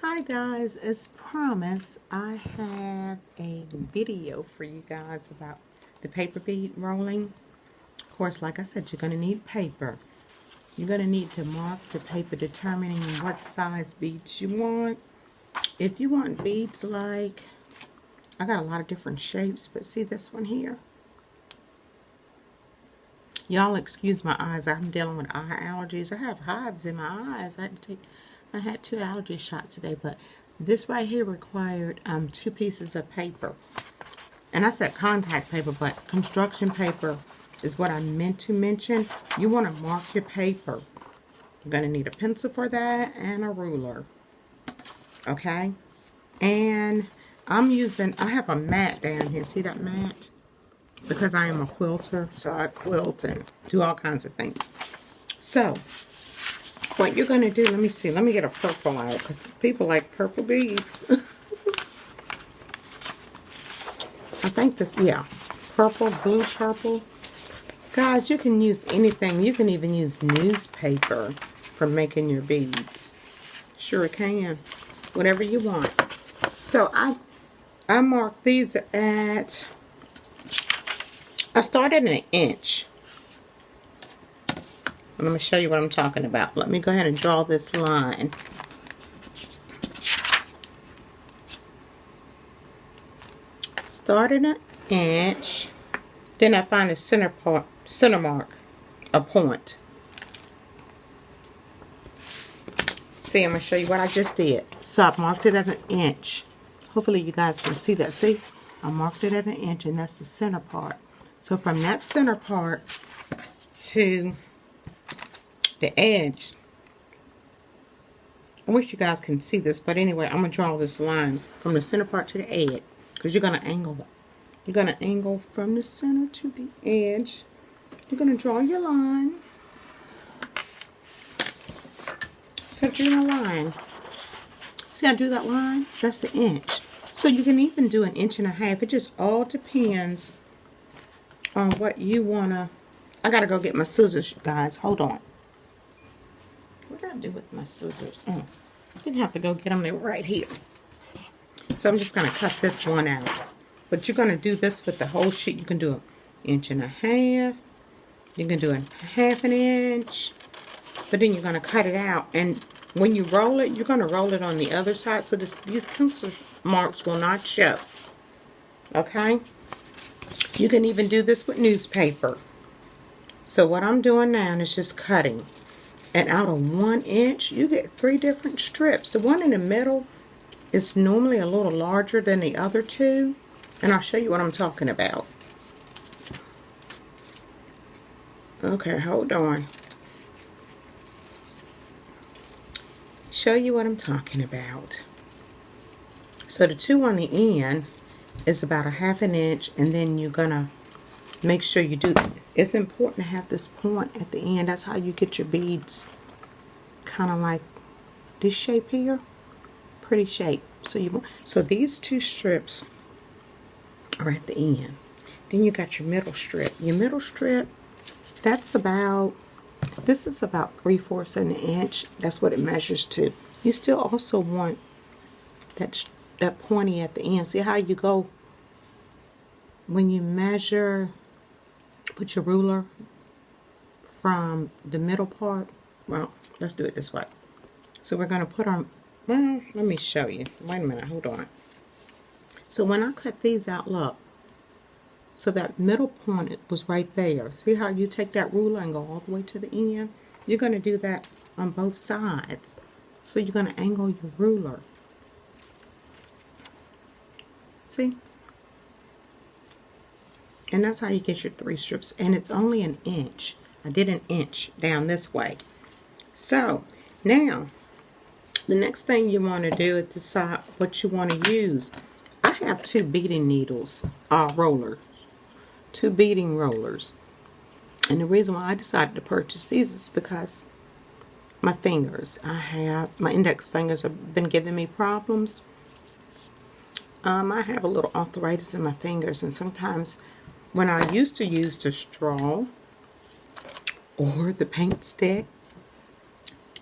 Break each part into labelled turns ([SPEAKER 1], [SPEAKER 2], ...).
[SPEAKER 1] Hi guys, as promised, I have a video for you guys about the paper bead rolling. Of course, like I said, you're going to need paper. You're going to need to mark the paper determining what size beads you want. If you want beads like, I got a lot of different shapes, but see this one here? Y'all excuse my eyes, I'm dealing with eye allergies. I have hives in my eyes. I had 2 allergy shots today, but this right here required 2 pieces of paper. And I said contact paper, but construction paper is what I meant to mention. You want to mark your paper. You're going to need a pencil for that and a ruler. Okay? And I have a mat down here. See that mat? Because I am a quilter, so I quilt and do all kinds of things. So, what you're going to do, let me see. Let me get a purple out because people like purple beads. I think this, yeah. Purple, blue purple. Guys, you can use anything. You can even use newspaper for making your beads. Sure can. Whatever you want. So, I marked these at, I started at 1 inch. I'm going to show you what I'm talking about. Let me go ahead and draw this line. Started at 1 inch. Then I find a center mark, a point. See, I'm going to show you what I just did. So I marked it at 1 inch. Hopefully you guys can see that. See, I marked it at 1 inch, and that's the center part. So from that center part to the edge, I wish you guys can see this, but anyway, I'm going to draw this line from the center part to the edge, because you're going to angle it. You're going to angle from the center to the edge. You're going to draw your line. So do a line. See, I do that line? That's the inch. So you can even do 1.5 inches. It just all depends on what you want to. I got to go get my scissors, guys. Hold on. What did I do with my scissors? Oh, I didn't have to go get them. They were right here. So I'm just going to cut this one out. But you're going to do this with the whole sheet. You can do 1.5 inches. You can do 1/2 inch. But then you're going to cut it out. And when you roll it, you're going to roll it on the other side. So these pencil marks will not show. Okay? You can even do this with newspaper. So what I'm doing now is just cutting. And out of 1 inch, you get 3 different strips. The one in the middle is normally a little larger than the other 2. And I'll show you what I'm talking about. Okay, hold on. Show you what I'm talking about. So the 2 on the end is about 1/2 inch. And then you're going to make sure you do. It's important to have this point at the end. That's how you get your beads kind of like this shape here. Pretty shape. So these 2 strips are at the end. Then you got your middle strip. Your middle strip, that's about, this is about 3/4 of an inch. That's what it measures to. You still also want that pointy at the end. See how you go when you measure, put your ruler from the middle part. Well, let's do it this way. So we're going to put our, well, let me show you. Wait a minute, hold on. So when I cut these out, look. So that middle point was right there. See how you take that ruler and go all the way to the end? You're going to do that on both sides. So you're going to angle your ruler. See? And that's how you get your 3 strips. And it's only 1 inch. I did 1 inch down this way. So, now, the next thing you want to do is decide what you want to use. I have 2 beading needles, rollers. 2 beading rollers. And the reason why I decided to purchase these is because my fingers. My index fingers have been giving me problems. I have a little arthritis in my fingers, and sometimes when I used to use the straw or the paint stick,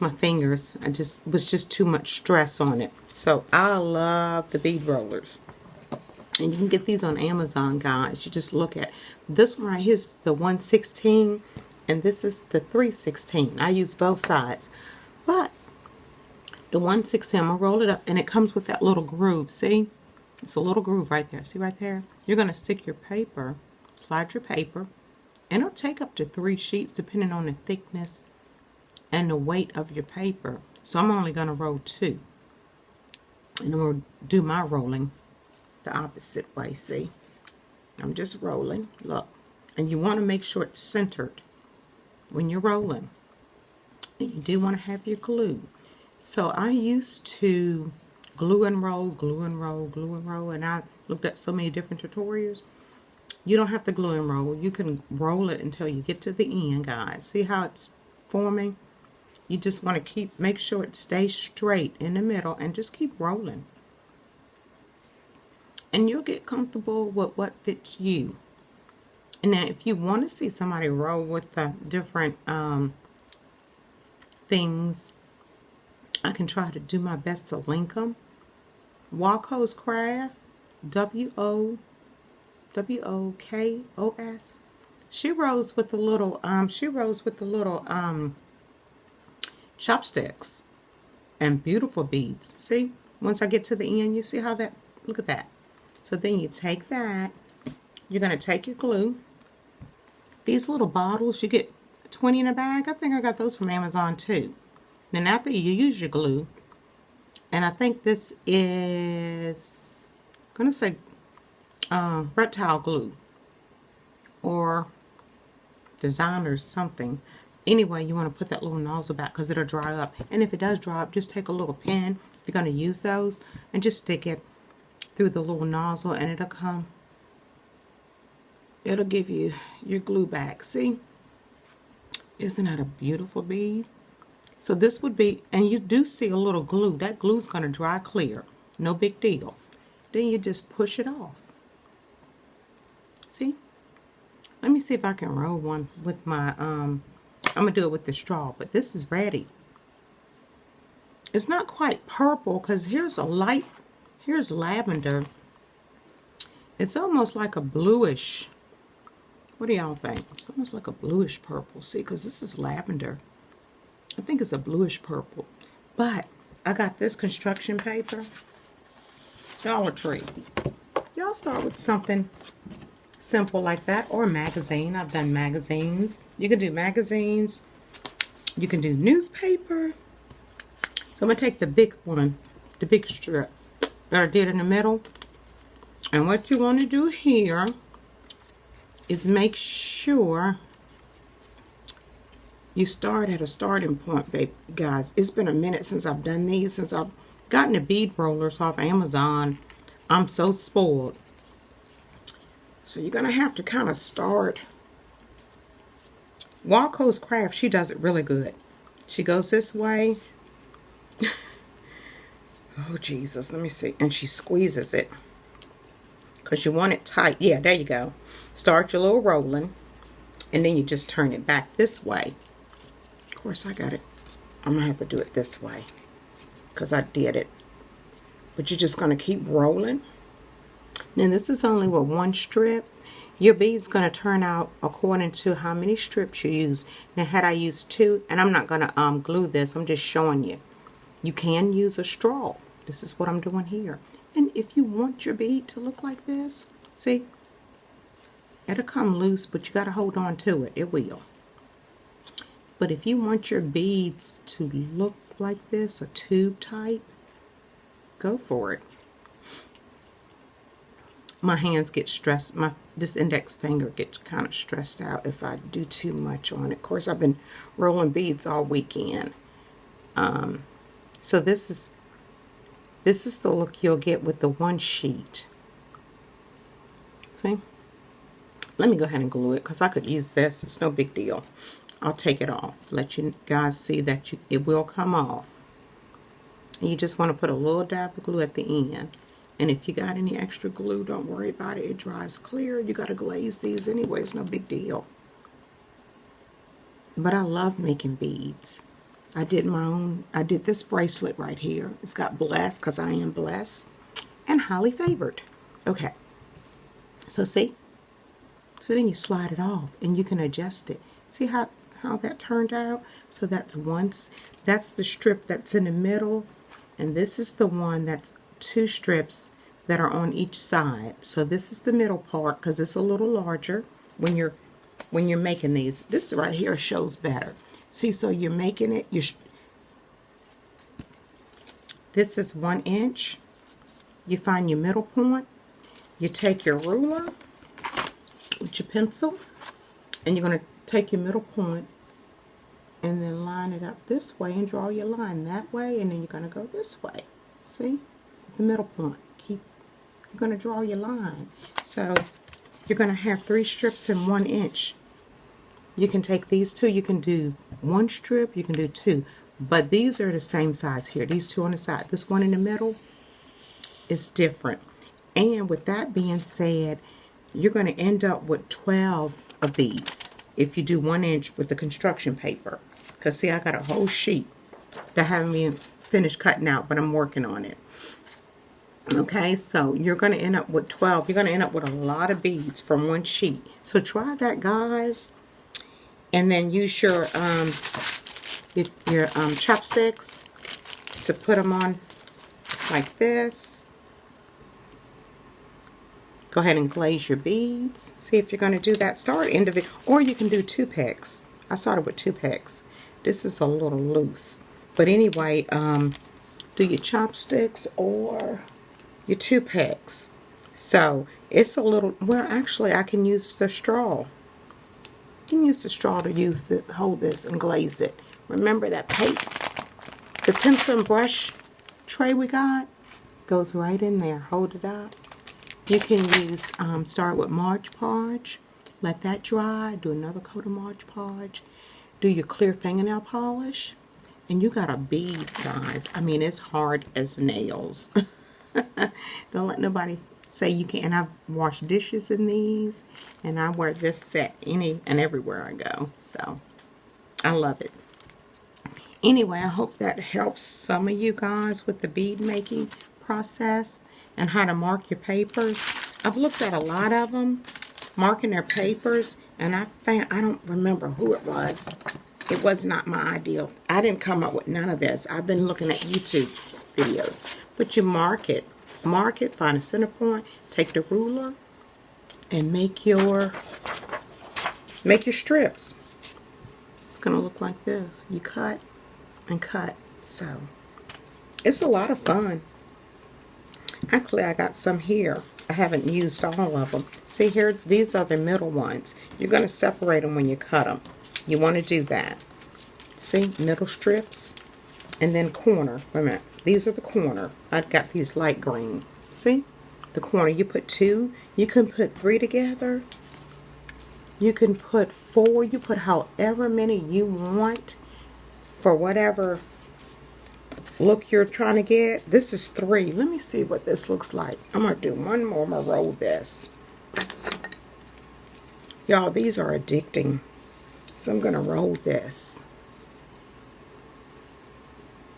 [SPEAKER 1] my fingers. I just was just too much stress on it. So I love the bead rollers. And you can get these on Amazon, guys. You just look at this one right here is the 1/16, and this is the 3/16. I use both sides. But the 1/16, I'm going to roll it up, and it comes with that little groove. See? It's a little groove right there. See right there? You're going to stick your paper, slide your paper, and it'll take up to 3 sheets depending on the thickness and the weight of your paper. So I'm only going to roll 2. And I'm going to do my rolling the opposite way. See? I'm just rolling. Look. And you want to make sure it's centered when you're rolling. And you do want to have your glue. So I used to glue and roll, glue and roll, glue and roll. And I looked at so many different tutorials. You don't have to glue and roll. You can roll it until you get to the end, guys. See how it's forming? You just want to make sure it stays straight in the middle and just keep rolling. And you'll get comfortable with what fits you. And now if you want to see somebody roll with the different things, I can try to do my best to link them. Wokos Craft, WOKOS. She rolls with the little chopsticks and beautiful beads. See, once I get to the end, you see how that, look at that. So then you take that, you're going to take your glue. These little bottles, you get 20 in a bag. I think I got those from Amazon too. Then after you use your glue, and I think this is, I'm going to say reptile glue or designer something. Anyway, you want to put that little nozzle back because it'll dry up. And if it does dry up, just take a little pen, if you're going to use those, and just stick it through the little nozzle, and it'll give you your glue back. See? Isn't that a beautiful bead? So this would be, and you do see a little glue. That glue's going to dry clear. No big deal. Then you just push it off. See? Let me see if I can roll one with my, I'm going to do it with the straw, but this is ready. It's not quite purple because here's a light, here's lavender. It's almost like a bluish, what do y'all think? It's almost like a bluish purple. See, because this is lavender. I think it's a bluish purple. But I got this construction paper. Dollar Tree. Y'all start with something simple like that, or a magazine. I've done magazines. You can do magazines. You can do newspaper. So I'm going to take the big one, the big strip that I did in the middle. And what you want to do here is make sure you start at a starting point, baby, guys. It's been a minute since I've done these, since I've gotten the bead rollers off Amazon. I'm so spoiled. So you're going to have to kind of start. Wokos Craft, she does it really good. She goes this way. Oh, Jesus. Let me see. And she squeezes it. Because you want it tight. Yeah, there you go. Start your little rolling. And then you just turn it back this way. Of course, I got it. I'm going to have to do it this way. Because I did it. But you're just going to keep rolling. Now, this is only with one strip. Your bead's going to turn out according to how many strips you use. Now, had I used 2, and I'm not going to glue this. I'm just showing you. You can use a straw. This is what I'm doing here. And if you want your bead to look like this, see, it'll come loose, but you got to hold on to it. It will. But if you want your beads to look like this, a tube type, go for it. My hands get stressed. This index finger gets kind of stressed out if I do too much on it. Of course, I've been rolling beads all weekend. So this is the look you'll get with the one sheet. See? Let me go ahead and glue it because I could use this. It's no big deal. I'll take it off. Let you guys see that it will come off. And you just want to put a little dab of glue at the end. And if you got any extra glue, don't worry about it. It dries clear. You got to glaze these anyway. It's no big deal. But I love making beads. I did my own, I did this bracelet right here. It's got blessed because I am blessed and highly favored. Okay, so see? So then you slide it off and you can adjust it. See how that turned out? So that's that's the strip that's in the middle, and this is the one that's 2 strips that are on each side. So this is the middle part because it's a little larger when you're making these. This right here shows better. See, so you're making it, this is 1 inch. You find your middle point. You take your ruler with your pencil, and you're going to take your middle point and then line it up this way and draw your line that way, and then you're going to go this way. See? The middle point. You're going to draw your line. So you're going to have 3 strips in 1 inch. You can take these 2, you can do 1 strip, you can do 2, but these are the same size here. These 2 on the side. This one in the middle is different. And with that being said, you're going to end up with 12 of these if you do 1 inch with the construction paper. Because see, I got a whole sheet that I haven't even finished cutting out, but I'm working on it. Okay, so you're going to end up with 12. You're going to end up with a lot of beads from 1 sheet. So try that, guys. And then use your chopsticks to put them on like this. Go ahead and glaze your beads. See if you're going to do that. Start individual, or you can do 2 pecks. I started with 2 pecks. This is a little loose, but anyway, do your chopsticks or your 2 pecks. So it's a little. Well, actually, I can use the straw. You can use the straw to hold this and glaze it. Remember that the pencil and brush tray we got goes right in there. Hold it up. You can use, start with Mod Podge. Let that dry. Do another coat of Mod Podge. Do your clear fingernail polish. And you got a bead, guys. I mean, it's hard as nails. Don't let nobody say you can't. I've washed dishes in these, and I wear this set any and everywhere I go. So I love it. Anyway, I hope that helps some of you guys with the bead making process and how to mark your papers. I've looked at a lot of them marking their papers, and I don't remember who it was. It was not my ideal. I didn't come up with none of this. I've been looking at YouTube videos. But you mark it, find a center point, take the ruler, and make your strips. It's gonna look like this. You cut and cut. So it's a lot of fun. Actually, I got some here. I haven't used all of them. See here, these are the middle ones. You're going to separate them when you cut them. You want to do that. See, middle strips and then corner. Wait a minute. These are the corner. I've got these light green. See, the corner. You put 2. You can put 3 together. You can put 4. You put however many you want for whatever look you're trying to get. This is 3. Let me see what this looks like. I'm going to do one more. I'm going to roll this. Y'all, these are addicting. So I'm going to roll this.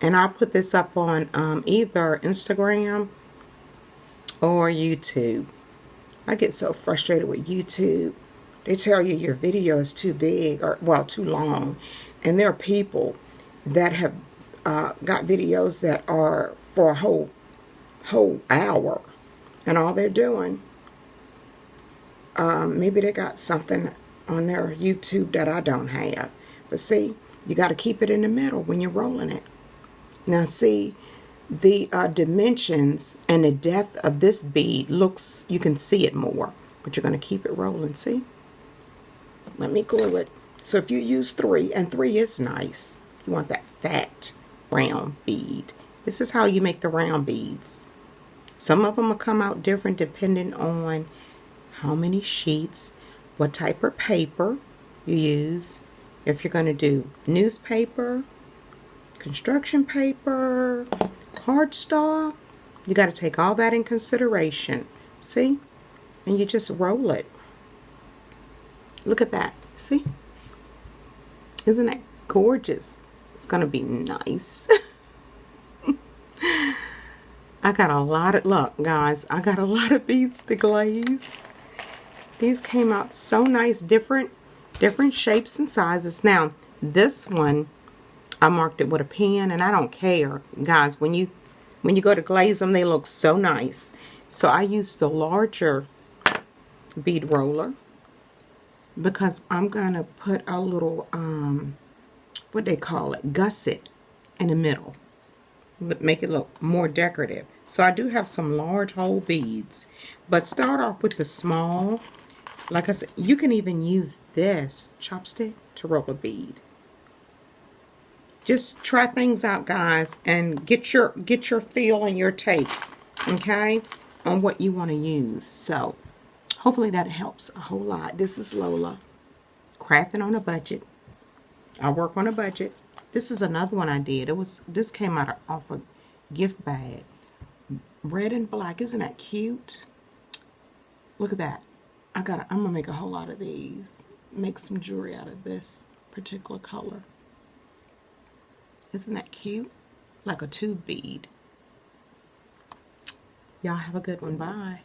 [SPEAKER 1] And I'll put this up on either Instagram or YouTube. I get so frustrated with YouTube. They tell you your video is too big or, well, too long. And there are people that have got videos that are for a whole hour, and all they're doing, maybe they got something on their YouTube that I don't have. But see, you got to keep it in the middle when you're rolling it. Now see, the dimensions and the depth of this bead looks, you can see it more, but you're going to keep it rolling. See, let me glue it. So if you use 3, and 3 is nice, you want that fat round bead. This is how you make the round beads. Some of them will come out different depending on how many sheets, what type of paper you use. If you're going to do newspaper, construction paper, cardstock, you got to take all that in consideration. See? And you just roll it. Look at that. See? Isn't that gorgeous? It's gonna be nice. I got a lot of, look guys, I got a lot of beads to glaze. These came out so nice, different shapes and sizes. Now, this one, I marked it with a pen, and I don't care. Guys, when you go to glaze them, they look so nice. So I used the larger bead roller because I'm going to put a little, what they call it, gusset in the middle. Make it look more decorative. So I do have some large whole beads, but start off with the small. Like I said, you can even use this chopstick to roll a bead. Just try things out, guys, and get your feel and your take, okay, on what you want to use. So hopefully that helps a whole lot. This is Lola, crafting on a budget. I work on a budget. This is another one I did. This came out off a gift bag. Red and black. Isn't that cute? Look at that. I'm gonna make a whole lot of these. Make some jewelry out of this particular color. Isn't that cute? Like a tube bead. Y'all have a good one. Bye.